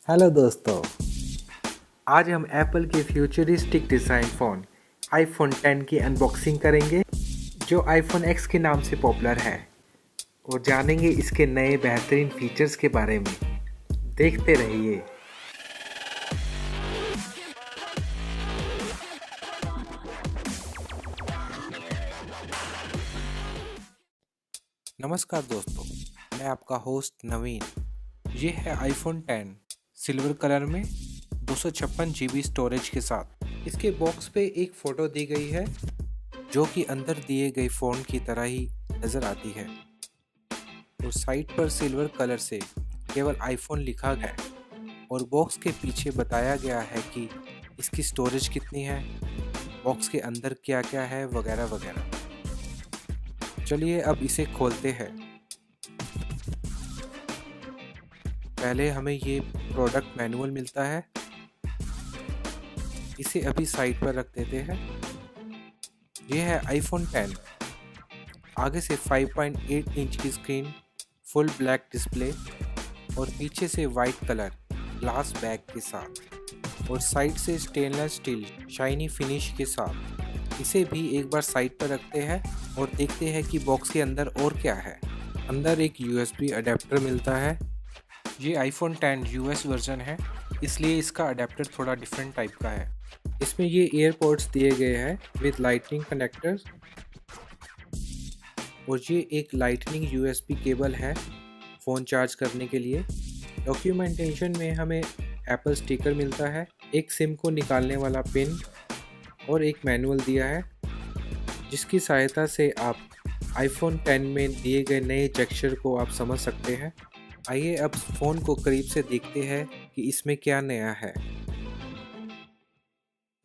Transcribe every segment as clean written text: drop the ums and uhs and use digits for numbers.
Hello दोस्तों, आज हम एप्पल के फ्यूचरिस्टिक डिज़ाइन फ़ोन आईफोन 10 की अनबॉक्सिंग करेंगे जो आईफोन X के नाम से पॉपुलर है और जानेंगे इसके नए बेहतरीन फीचर्स के बारे में। देखते रहिए। नमस्कार दोस्तों, मैं आपका होस्ट नवीन। ये है आईफोन 10 सिल्वर कलर में 256 GB स्टोरेज के साथ। इसके बॉक्स पे एक फ़ोटो दी गई है जो कि अंदर दिए गए फ़ोन की तरह ही नज़र आती है और साइड पर सिल्वर कलर से केवल आईफोन लिखा गया है और बॉक्स के पीछे बताया गया है कि इसकी स्टोरेज कितनी है, बॉक्स के अंदर क्या क्या है वगैरह वगैरह। चलिए अब इसे खोलते हैं। पहले हमें ये प्रोडक्ट मैनुअल मिलता है, इसे अभी साइड पर रख देते हैं। यह है आईफोन 10। आगे से 5.8 इंच की स्क्रीन, फुल ब्लैक डिस्प्ले और पीछे से वाइट कलर ग्लास बैक के साथ और साइड से स्टेनलेस स्टील शाइनी फिनिश के साथ। इसे भी एक बार साइड पर रखते हैं और देखते हैं कि बॉक्स के अंदर और क्या है। अंदर एक USB अडेप्टर मिलता है। ये आईफोन 10 US वर्जन है, इसलिए इसका अडेप्टर थोड़ा डिफरेंट टाइप का है। इसमें ये एयरपोर्ट्स दिए गए हैं विद लाइटनिंग कनेक्टर्स और ये एक लाइटनिंग USB केबल है फ़ोन चार्ज करने के लिए। डॉक्यूमेंटेशन में हमें एप्पल स्टिकर मिलता है, एक सिम को निकालने वाला पिन और एक मैनुअल दिया है जिसकी सहायता से आप आईफोन 10 में दिए गए नए जेस्चर को आप समझ सकते हैं। आइए अब फ़ोन को करीब से देखते हैं कि इसमें क्या नया है।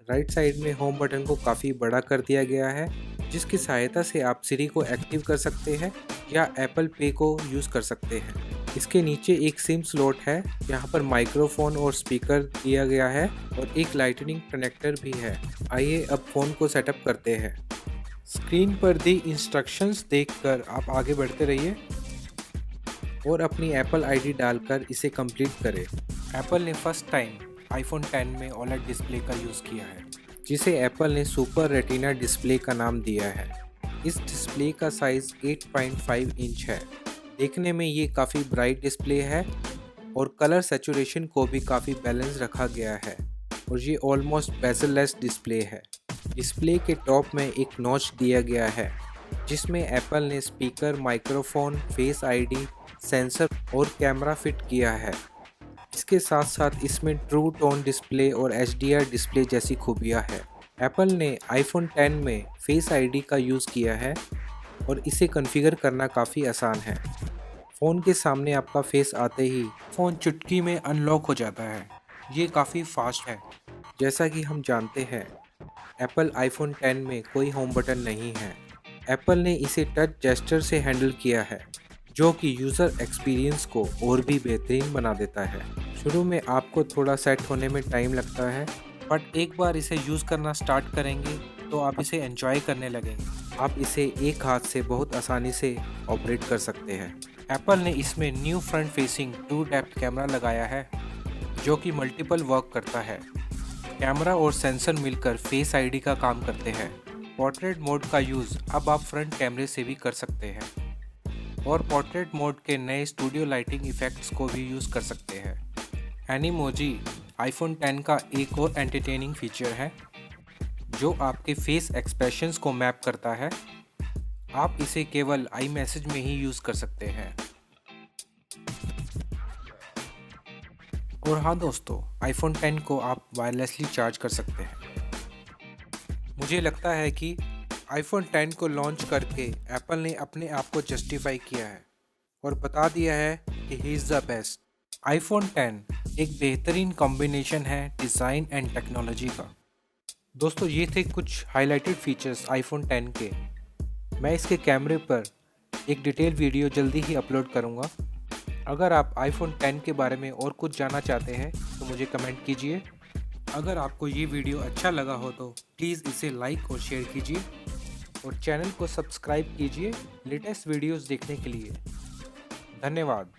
राइट साइड में होम बटन को काफ़ी बड़ा कर दिया गया है जिसकी सहायता से आप सिरी को एक्टिव कर सकते हैं या एप्पल पे को यूज़ कर सकते हैं। इसके नीचे एक सिम स्लॉट है, यहाँ पर माइक्रोफोन और स्पीकर दिया गया है और एक लाइटनिंग कनेक्टर भी है। आइए अब फ़ोन को सेटअप करते हैं। स्क्रीन पर दी इंस्ट्रक्शंस देखकर आप आगे बढ़ते रहिए और अपनी एप्पल आईडी डालकर इसे कंप्लीट करें। एप्पल ने फर्स्ट टाइम आईफोन 10 में OLED डिस्प्ले का यूज़ किया है जिसे एप्पल ने सुपर रेटिना डिस्प्ले का नाम दिया है। इस डिस्प्ले का साइज़ 8.5 इंच है। देखने में ये काफ़ी ब्राइट डिस्प्ले है और कलर सैचुरेशन को भी काफ़ी बैलेंस रखा गया है और ये ऑलमोस्ट बेजल-लेस डिस्प्ले है। डिस्प्ले के टॉप में एक नॉच दिया गया है जिसमें एप्पल ने speaker, microphone, face ID, sensor और कैमरा फिट किया है। इसके साथ साथ इसमें ट्रू टोन डिस्प्ले और HDR डिस्प्ले जैसी खूबियाँ हैं। एप्पल ने आईफोन 10 में फेस आईडी का यूज़ किया है और इसे कॉन्फ़िगर करना काफ़ी आसान है। फ़ोन के सामने आपका फेस आते ही फ़ोन चुटकी में अनलॉक हो जाता है। ये काफ़ी फास्ट है। जैसा कि हम जानते हैं, एप्पल आईफोन 10 में कोई होम बटन नहीं है। एप्पल ने इसे टच जेस्चर से हैंडल किया है जो कि यूज़र एक्सपीरियंस को और भी बेहतरीन बना देता है। शुरू में आपको थोड़ा सेट होने में टाइम लगता है, बट एक बार इसे यूज़ करना स्टार्ट करेंगे तो आप इसे एंजॉय करने लगेंगे। आप इसे एक हाथ से बहुत आसानी से ऑपरेट कर सकते हैं। एप्पल ने इसमें new front facing true depth camera लगाया है जो कि मल्टीपल वर्क करता है। कैमरा और सेंसर मिलकर फेस आईडी का काम करते हैं। पोर्ट्रेट मोड का यूज़ अब आप फ्रंट कैमरे से भी कर सकते हैं और पोर्ट्रेट मोड के नए स्टूडियो लाइटिंग इफ़ेक्ट्स को भी यूज़ कर सकते हैं। एनिमोजी आईफोन 10 का एक और एंटरटेनिंग फीचर है जो आपके फेस एक्सप्रेशंस को मैप करता है। आप इसे केवल आई मैसेज में ही यूज़ कर सकते हैं। और हाँ दोस्तों, आईफोन 10 को आप वायरलेसली चार्ज कर सकते हैं। मुझे लगता है कि आईफोन 10 को लॉन्च करके एप्पल ने अपने आप को जस्टिफाई किया है और बता दिया है कि he is the best. IPhone 10 एक बेहतरीन कॉम्बिनेशन है डिज़ाइन एंड टेक्नोलॉजी का। दोस्तों, ये थे कुछ हाइलाइटेड फीचर्स आईफोन 10 के। मैं इसके कैमरे पर एक डिटेल वीडियो जल्दी ही अपलोड करूँगा। अगर आप आईफोन 10 के बारे में और कुछ जानना चाहते हैं तो मुझे कमेंट कीजिए। अगर आपको ये वीडियो अच्छा लगा हो तो प्लीज़ इसे लाइक और शेयर कीजिए और चैनल को सब्सक्राइब कीजिए लेटेस्ट वीडियोस देखने के लिए। धन्यवाद।